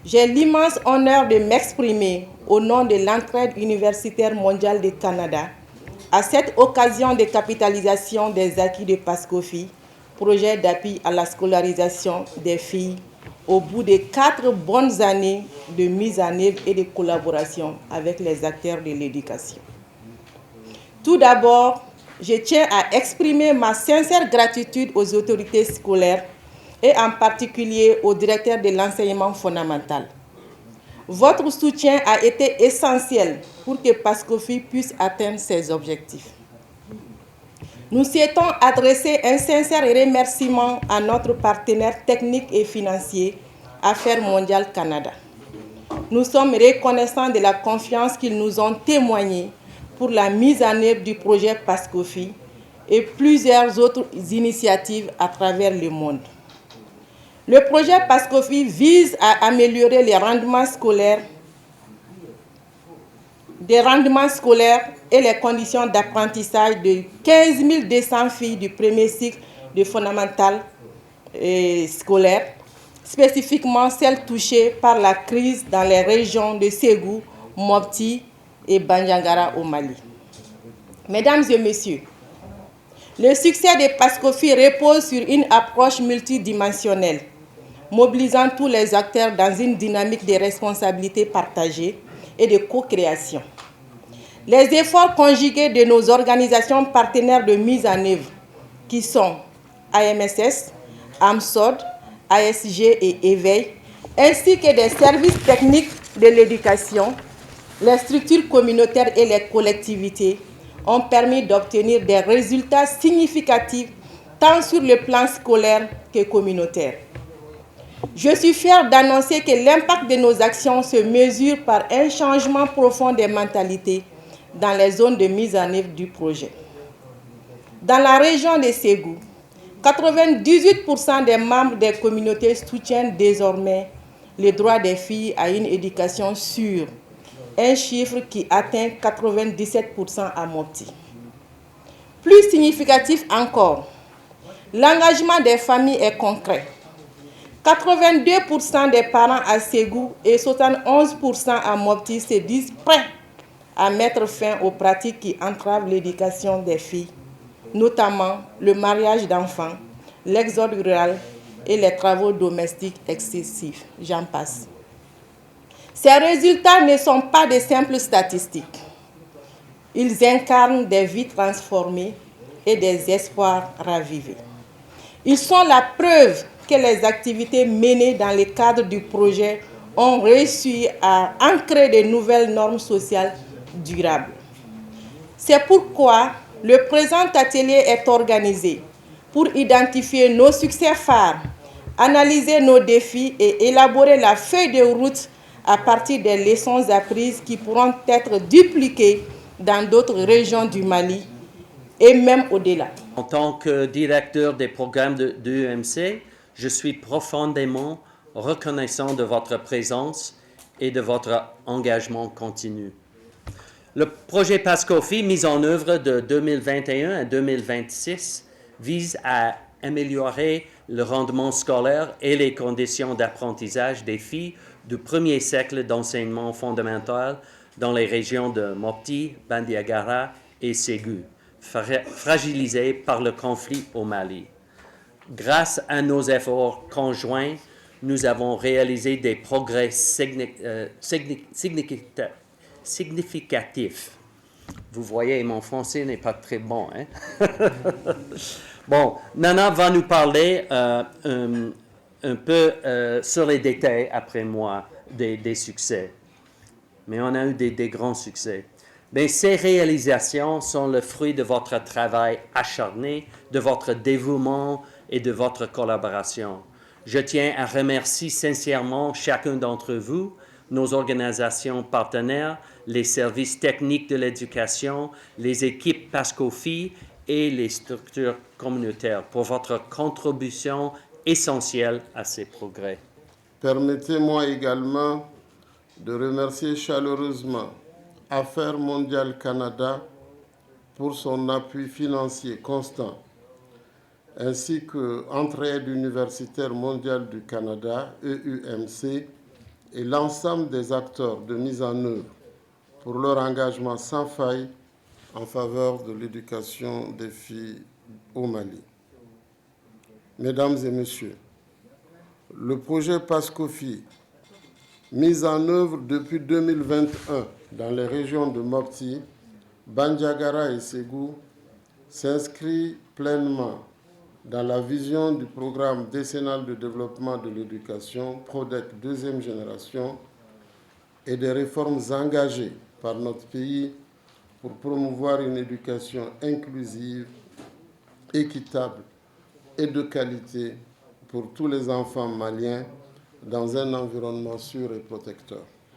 J'ai l'immense honneur de m'exprimer au nom de l'Entraide universitaire mondiale du Canada à cette occasion de capitalisation des acquis de PASCOFI, projet d'appui à la scolarisation des filles, au bout de 4 bonnes années de mise en œuvre et de collaboration avec les acteurs de l'éducation. Tout d'abord, je tiens à exprimer ma sincère gratitude aux autorités scolaires et en particulier au directeur de l'enseignement fondamental. Votre soutien a été essentiel pour que PASCOFI puisse atteindre ses objectifs. Nous souhaitons adresser un sincère remerciement à notre partenaire technique et financier, Affaires mondiales Canada. Nous sommes reconnaissants de la confiance qu'ils nous ont témoignée pour la mise en œuvre du projet PASCOFI et plusieurs autres initiatives à travers le monde. Le projet PASCOFI vise à améliorer les rendements scolaires et les conditions d'apprentissage de 15 200 filles du premier cycle de fondamental scolaire, spécifiquement celles touchées par la crise dans les régions de Ségou, Mopti et Bandiagara au Mali. Mesdames et messieurs, le succès de PASCOFI repose sur une approche multidimensionnelle, mobilisant tous les acteurs dans une dynamique de responsabilité partagée et de co-création. Les efforts conjugués de nos organisations partenaires de mise en œuvre, qui sont AMSS, AMSOD, ASG et Éveil, ainsi que des services techniques de l'éducation, les structures communautaires et les collectivités, ont permis d'obtenir des résultats significatifs tant sur le plan scolaire que communautaire. Je suis fière d'annoncer que l'impact de nos actions se mesure par un changement profond des mentalités dans les zones de mise en œuvre du projet. Dans la région de Ségou, 98% des membres des communautés soutiennent désormais le droit des filles à une éducation sûre, un chiffre qui atteint 97% à Mopti. Plus significatif encore, l'engagement des familles est concret. 82% des parents à Ségou et 71% à Mopti se disent prêts à mettre fin aux pratiques qui entravent l'éducation des filles, notamment le mariage d'enfants, l'exode rural et les travaux domestiques excessifs. J'en passe. Ces résultats ne sont pas de simples statistiques. Ils incarnent des vies transformées et des espoirs ravivés. Ils sont la preuve que les activités menées dans le cadre du projet ont réussi à ancrer de nouvelles normes sociales durables. C'est pourquoi le présent atelier est organisé pour identifier nos succès phares, analyser nos défis et élaborer la feuille de route à partir des leçons apprises qui pourront être dupliquées dans d'autres régions du Mali et même au-delà. En tant que directeur des programmes de l'UMC, je suis profondément reconnaissant de votre présence et de votre engagement continu. Le projet PASCOFI, mis en œuvre de 2021 à 2026, vise à améliorer le rendement scolaire et les conditions d'apprentissage des filles du premier cycle d'enseignement fondamental dans les régions de Mopti, Bandiagara et Ségou, fragilisées par le conflit au Mali. Grâce à nos efforts conjoints, nous avons réalisé des progrès significatifs. Vous voyez, mon français n'est pas très bon, hein? Bon, Nana va nous parler un peu sur les détails après moi des succès. Mais on a eu des grands succès. Mais ces réalisations sont le fruit de votre travail acharné, de votre dévouement et de votre collaboration. Je tiens à remercier sincèrement chacun d'entre vous, nos organisations partenaires, les services techniques de l'éducation, les équipes PASCOFI et les structures communautaires pour votre contribution essentielle à ces progrès. Permettez-moi également de remercier chaleureusement Affaires mondiales Canada pour son appui financier constant, ainsi que Entraide universitaire mondiale du Canada, EUMC, et l'ensemble des acteurs de mise en œuvre pour leur engagement sans faille en faveur de l'éducation des filles au Mali. Mesdames et messieurs, le projet PASCOFI, mis en œuvre depuis 2021 dans les régions de Mopti, Bandiagara et Ségou, s'inscrit pleinement dans la vision du programme décennal de développement de l'éducation, PRODEC deuxième génération, et des réformes engagées par notre pays pour promouvoir une éducation inclusive, équitable et de qualité pour tous les enfants maliens dans un environnement sûr et protecteur.